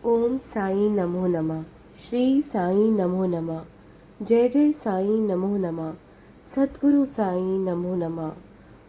ओम साई नमो नमः। श्री साई नमो नमः। जय जय साई नमो नमः। सतगुरु साई नमो नमः।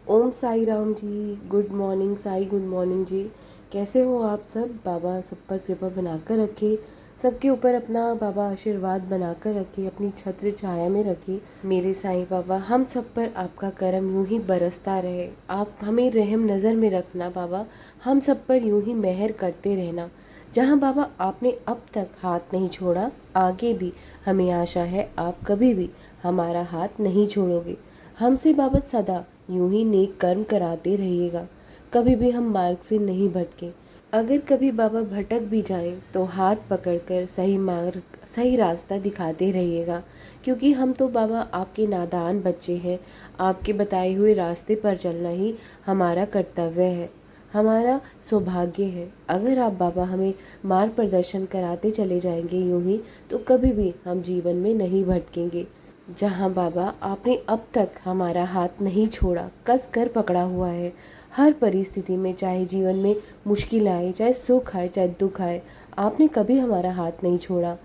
Om Sai Ram ji. Good morning Sai, good morning ji. कैसे हो आप सब? बाबा सब पर कृपा बनाकर रखे, सबके ऊपर अपना बाबा आशीर्वाद बनाकर रखे, अपनी छत्र छाया में रखे। मेरे साईं बाबा, हम सब पर आपका करम यूं ही बरसता रहे। आप हमें रहम नज़र में रखना बाबा, हम सब पर यूं ही मेहर करते रहना। जहाँ बाबा आपने अब तक हाथ नहीं छोड़ा, आगे भी हमें आशा है आप कभी भी हमारा हाथ नहीं छोड़ोगे। हमसे बाबा सदा यूं ही नेक कर्म कराते रहिएगा, कभी भी हम मार्ग से नहीं भटके। अगर कभी बाबा भटक भी जाएं तो हाथ पकड़कर सही मार्ग, सही रास्ता दिखाते रहिएगा, क्योंकि हम तो बाबा आपके नादान बच्चे हैं। आपके बताए हुए रास्ते पर चलना ही हमारा कर्तव्य है, हमारा सौभाग्य है। अगर आप बाबा हमें मार्ग प्रदर्शन कराते चले जाएंगे यूं ही, तो कभी भी हम जीवन में नहीं भटकेंगे। जहाँ बाबा आपने अब तक हमारा हाथ नहीं छोड़ा, कस कर पकड़ा हुआ है हर परिस्थिति में, चाहे जीवन में मुश्किल आए, चाहे सुख आए, चाहे दुख आए, आपने कभी हमारा हाथ नहीं छोड़ा।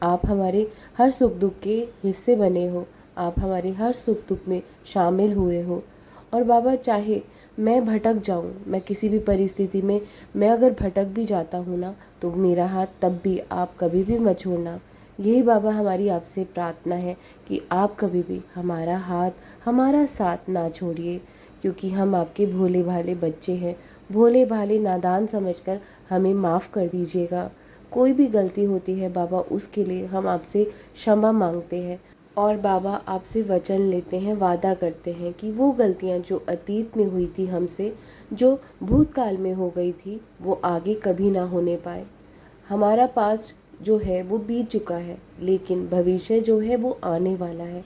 आप हमारे हर सुख दुख के हिस्से बने हो, आप हमारे हर सुख दुख में शामिल हुए हो। और बाबा चाहे मैं भटक जाऊं, मैं किसी भी परिस्थिति में मैं अगर भटक भी जाता हूँ ना, तो मेरा हाथ तब भी आप कभी भी मत छोड़ना। यही बाबा हमारी आपसे प्रार्थना है कि आप कभी भी हमारा हाथ, हमारा साथ ना छोड़िए, क्योंकि हम आपके भोले भाले बच्चे हैं। भोले भाले नादान समझकर हमें माफ़ कर दीजिएगा। कोई भी गलती होती है बाबा, उसके लिए हम आपसे क्षमा मांगते हैं। और बाबा आपसे वचन लेते हैं, वादा करते हैं कि वो गलतियां जो अतीत में हुई थी हमसे, जो भूतकाल में हो गई थी, वो आगे कभी ना होने पाए। हमारा पास्ट जो है वो बीत चुका है, लेकिन भविष्य जो है वो आने वाला है।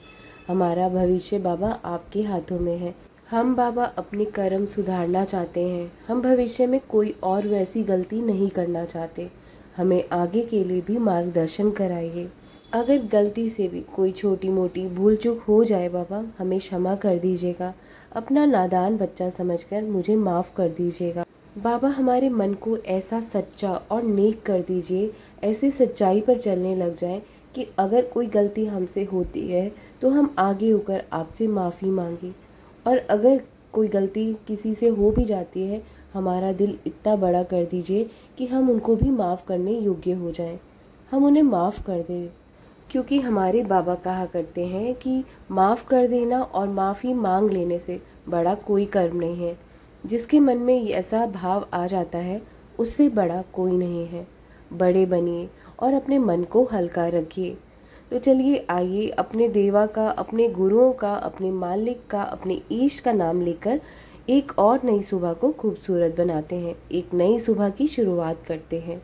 हमारा भविष्य बाबा आपके हाथों में है। हम बाबा अपने कर्म सुधारना चाहते हैं, हम भविष्य में कोई और वैसी गलती नहीं करना चाहते। हमें आगे के लिए भी मार्गदर्शन कराइए। अगर गलती से भी कोई छोटी मोटी भूल चूक हो जाए बाबा, हमें क्षमा कर दीजिएगा। अपना नादान बच्चा समझकर मुझे माफ़ कर दीजिएगा। बाबा हमारे मन को ऐसा सच्चा और नेक कर दीजिए, ऐसी सच्चाई पर चलने लग जाए कि अगर कोई गलती हमसे होती है तो हम आगे होकर आपसे माफ़ी मांगे। और अगर कोई गलती किसी से हो भी जाती है, हमारा दिल इतना बड़ा कर दीजिए कि हम उनको भी माफ़ करने योग्य हो जाएं, हम उन्हें माफ़ कर दें। क्योंकि हमारे बाबा कहा करते हैं कि माफ़ कर देना और माफ़ी मांग लेने से बड़ा कोई कर्म नहीं है। जिसके मन में ऐसा भाव आ जाता है, उससे बड़ा कोई नहीं है। बड़े बनिए और अपने मन को हल्का रखिए। तो चलिए आइए अपने देवा का, अपने गुरुओं का, अपने मालिक का, अपने ईश का नाम लेकर एक और नई सुबह को खूबसूरत बनाते हैं, एक नई सुबह की शुरुआत करते हैं।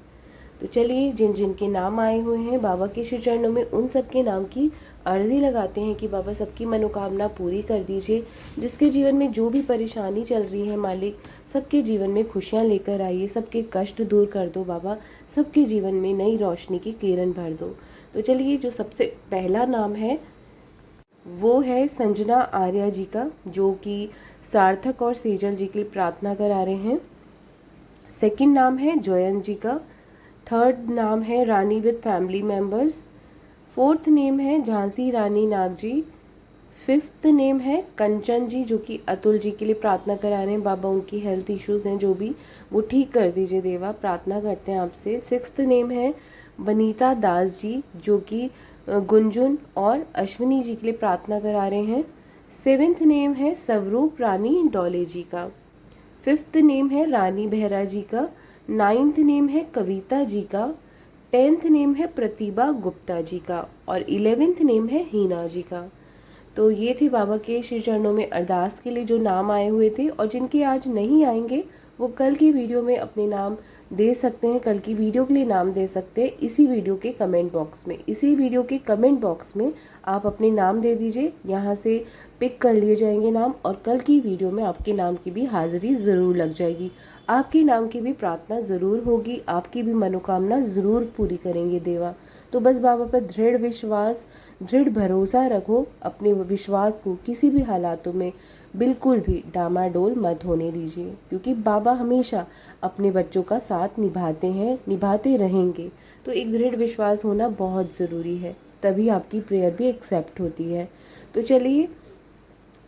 तो चलिए जिन जिन के नाम आए हुए हैं बाबा के श्री चरणों में, उन सब के नाम की अर्जी लगाते हैं कि बाबा सबकी मनोकामना पूरी कर दीजिए। जिसके जीवन में जो भी परेशानी चल रही है मालिक, सबके जीवन में खुशियाँ लेकर आइए, सबके कष्ट दूर कर दो बाबा, सबके जीवन में नई रोशनी की किरण भर दो। तो चलिए जो सबसे पहला नाम है वो है संजना आर्या जी का, जो कि सार्थक और सेजल जी के लिए प्रार्थना करा रहे हैं। सेकंड नाम है जयंत जी का। थर्ड नाम है Rani with family members. Fourth name है झांसी रानी नाग जी। फिफ्थ नेम है कंचन जी, जो कि अतुल जी के लिए प्रार्थना करा रहे हैं। बाबा उनकी हेल्थ इश्यूज हैं जो भी, वो ठीक कर दीजिए देवा, प्रार्थना करते हैं आपसे। सिक्स्थ नेम है बनीता दास जी, जो कि गुंजुन और अश्विनी जी के लिए प्रार्थना करा रहे हैं। सेवेंथ नेम है स्वरूप रानी डोले जी का। फिफ्थ नेम है रानी बेहरा जी का। नाइन्थ नेम है कविता जी का। 10th नेम है प्रतिभा गुप्ता जी का। और 11th नेम है हीना जी का। तो ये थे बाबा के श्री चरणों में अरदास के लिए जो नाम आए हुए थे, और जिनके आज नहीं आएंगे वो कल की वीडियो में अपने नाम दे सकते हैं, कल की वीडियो के लिए नाम दे सकते हैं इसी वीडियो के कमेंट बॉक्स में। इसी वीडियो के कमेंट बॉक्स में आप अपने नाम दे दीजिए, यहाँ से पिक कर लिए जाएंगे नाम, और कल की वीडियो में आपके नाम की भी हाजिरी ज़रूर लग जाएगी। आपके नाम की भी प्रार्थना ज़रूर होगी, आपकी भी मनोकामना ज़रूर पूरी करेंगे देवा। तो बस बाबा पर दृढ़ विश्वास, दृढ़ भरोसा रखो, अपने विश्वास को किसी भी हालातों में बिल्कुल भी डामाडोल मत होने दीजिए, क्योंकि बाबा हमेशा अपने बच्चों का साथ निभाते हैं, निभाते रहेंगे। तो एक दृढ़ विश्वास होना बहुत ज़रूरी है, तभी आपकी प्रेयर भी एक्सेप्ट होती है। तो चलिए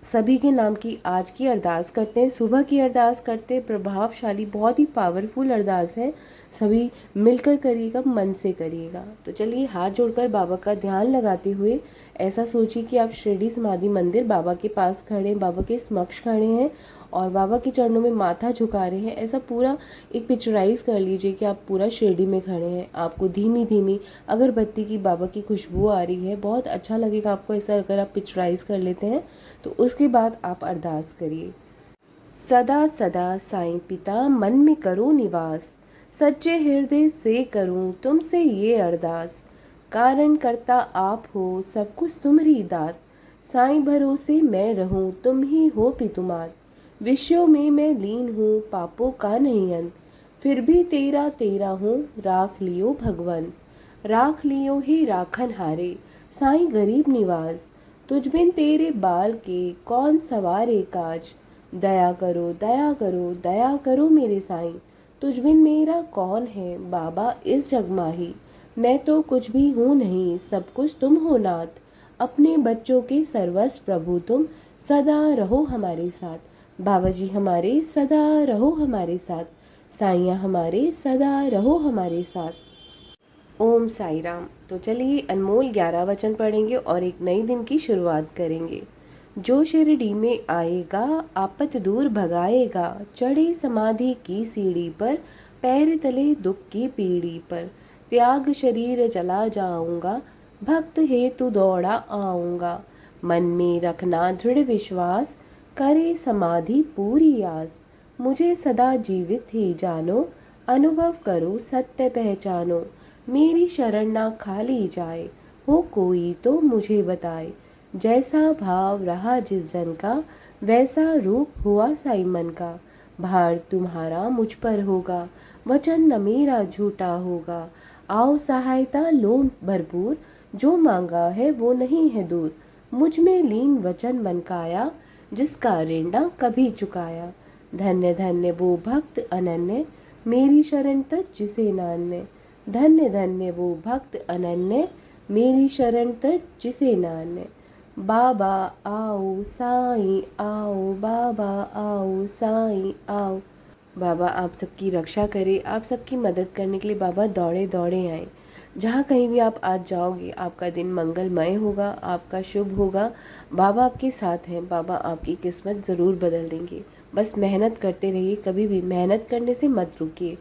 सभी के नाम की आज की अरदास करते हैं। सुबह की अरदास करते हैं, प्रभावशाली बहुत ही पावरफुल अरदास है। सभी मिलकर करिएगा, मन से करिएगा। तो चलिए हाथ जोड़कर बाबा का ध्यान लगाते हुए ऐसा सोचिए कि आप शिरडी समाधि मंदिर बाबा के पास खड़े हैं, बाबा के समक्ष खड़े हैं और बाबा के चरणों में माथा झुका रहे हैं। ऐसा पूरा एक पिक्चराइज कर लीजिए कि आप पूरा शिरडी में खड़े हैं। आपको धीमी धीमी अगरबत्ती की बाबा की खुशबू आ रही है, बहुत अच्छा लगेगा आपको ऐसा अगर आप पिक्चराइज कर लेते हैं। तो उसके बाद आप अरदास करिए। सदा सदा साईं पिता मन में करो निवास, सच्चे हृदय से करूं तुमसे ये अरदास। कारण करता आप हो, सब कुछ तुम्हारी दात, साईं भरोसे मैं रहूं, तुम ही हो पितुमात। विषयों में मैं लीन हूँ, पापों का नहीं अंत, फिर भी तेरा तेरा हूँ, राख लियो भगवन। राख लियो हे राखन हारे, साईं गरीब निवास, तुझ बिन तेरे बाल के कौन सवारे काज। दया करो दया करो दया करो मेरे साईं, तुझ बिन मेरा कौन है बाबा इस जग माही। मैं तो कुछ भी हूँ नहीं, सब कुछ तुम हो नाथ, अपने बच्चों के सर्वस्व प्रभु तुम, सदा रहो हमारे साथ। बाबा जी हमारे सदा रहो हमारे साथ, साईयाँ हमारे सदा रहो हमारे साथ। ओम साई राम। तो चलिए अनमोल 11 वचन पढ़ेंगे और एक नई दिन की शुरुआत करेंगे। जो शिरडी में आएगा आपत दूर भगाएगा, चढ़े समाधि की सीढ़ी पर, पैर तले दुख की पीढ़ी पर। त्याग शरीर चला जाऊंगा, भक्त हेतु दौड़ा आऊंगा। मन में रखना दृढ़ विश्वास, करे समाधि पूरी आस। मुझे सदा जीवित ही जानो, अनुभव करो सत्य पहचानो। मेरी शरण ना खाली जाए, हो कोई तो मुझे बताए। जैसा भाव रहा जिस जन का, वैसा रूप हुआ साई मन का। भार तुम्हारा मुझ पर होगा, वचन न मेरा झूठा होगा। आओ सहायता लो भरपूर, जो मांगा है वो नहीं है दूर। मुझ में लीन वचन मन काया, जिसका ऋण न कभी चुकाया। धन्य धन्य वो भक्त अनन्य, मेरी शरण तज जिसे नान्य। धन्य धन्य वो भक्त अनन्य, मेरी शरण तज जिसे नान्य। बाबा आओ साईं आओ, बाबा आओ साईं आओ। बाबा आप सबकी रक्षा करे, आप सबकी मदद करने के लिए बाबा दौड़े दौड़े आए। जहाँ कहीं भी आप आज जाओगे आपका दिन मंगलमय होगा, आपका शुभ होगा। बाबा आपके साथ हैं, बाबा आपकी किस्मत ज़रूर बदल देंगे। बस मेहनत करते रहिए, कभी भी मेहनत करने से मत रुकिए।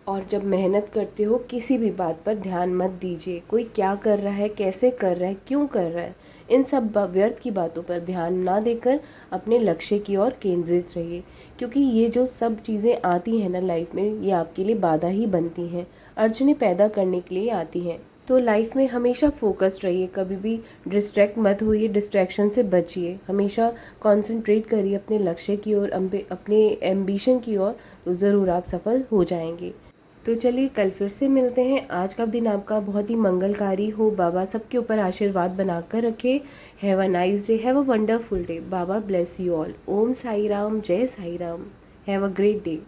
और जब मेहनत करते हो किसी भी बात पर ध्यान मत दीजिए, कोई क्या कर रहा है, कैसे कर रहा है, क्यों कर रहा है, इन सब व्यर्थ की बातों पर ध्यान ना देकर अपने लक्ष्य की ओर केंद्रित रहिए। क्योंकि ये जो सब चीज़ें आती हैं ना लाइफ में, ये आपके लिए बाधा ही बनती हैं, अड़चने पैदा करने के लिए आती हैं। तो लाइफ में हमेशा फोकस्ड रहिए, कभी भी डिस्ट्रैक्ट मत होइए, डिस्ट्रैक्शन से बचिए। हमेशा कॉन्सेंट्रेट करिए अपने लक्ष्य की ओर, अपने एम्बिशन की ओर, तो ज़रूर आप सफल हो जाएंगे। तो चलिए कल फिर से मिलते हैं। आज का दिन आपका बहुत ही मंगलकारी हो, बाबा सबके ऊपर आशीर्वाद बनाकर रखे। Have a nice day, have a wonderful day. Baba bless you all. Om Sai Ram, जय Sai Ram. Have a great day.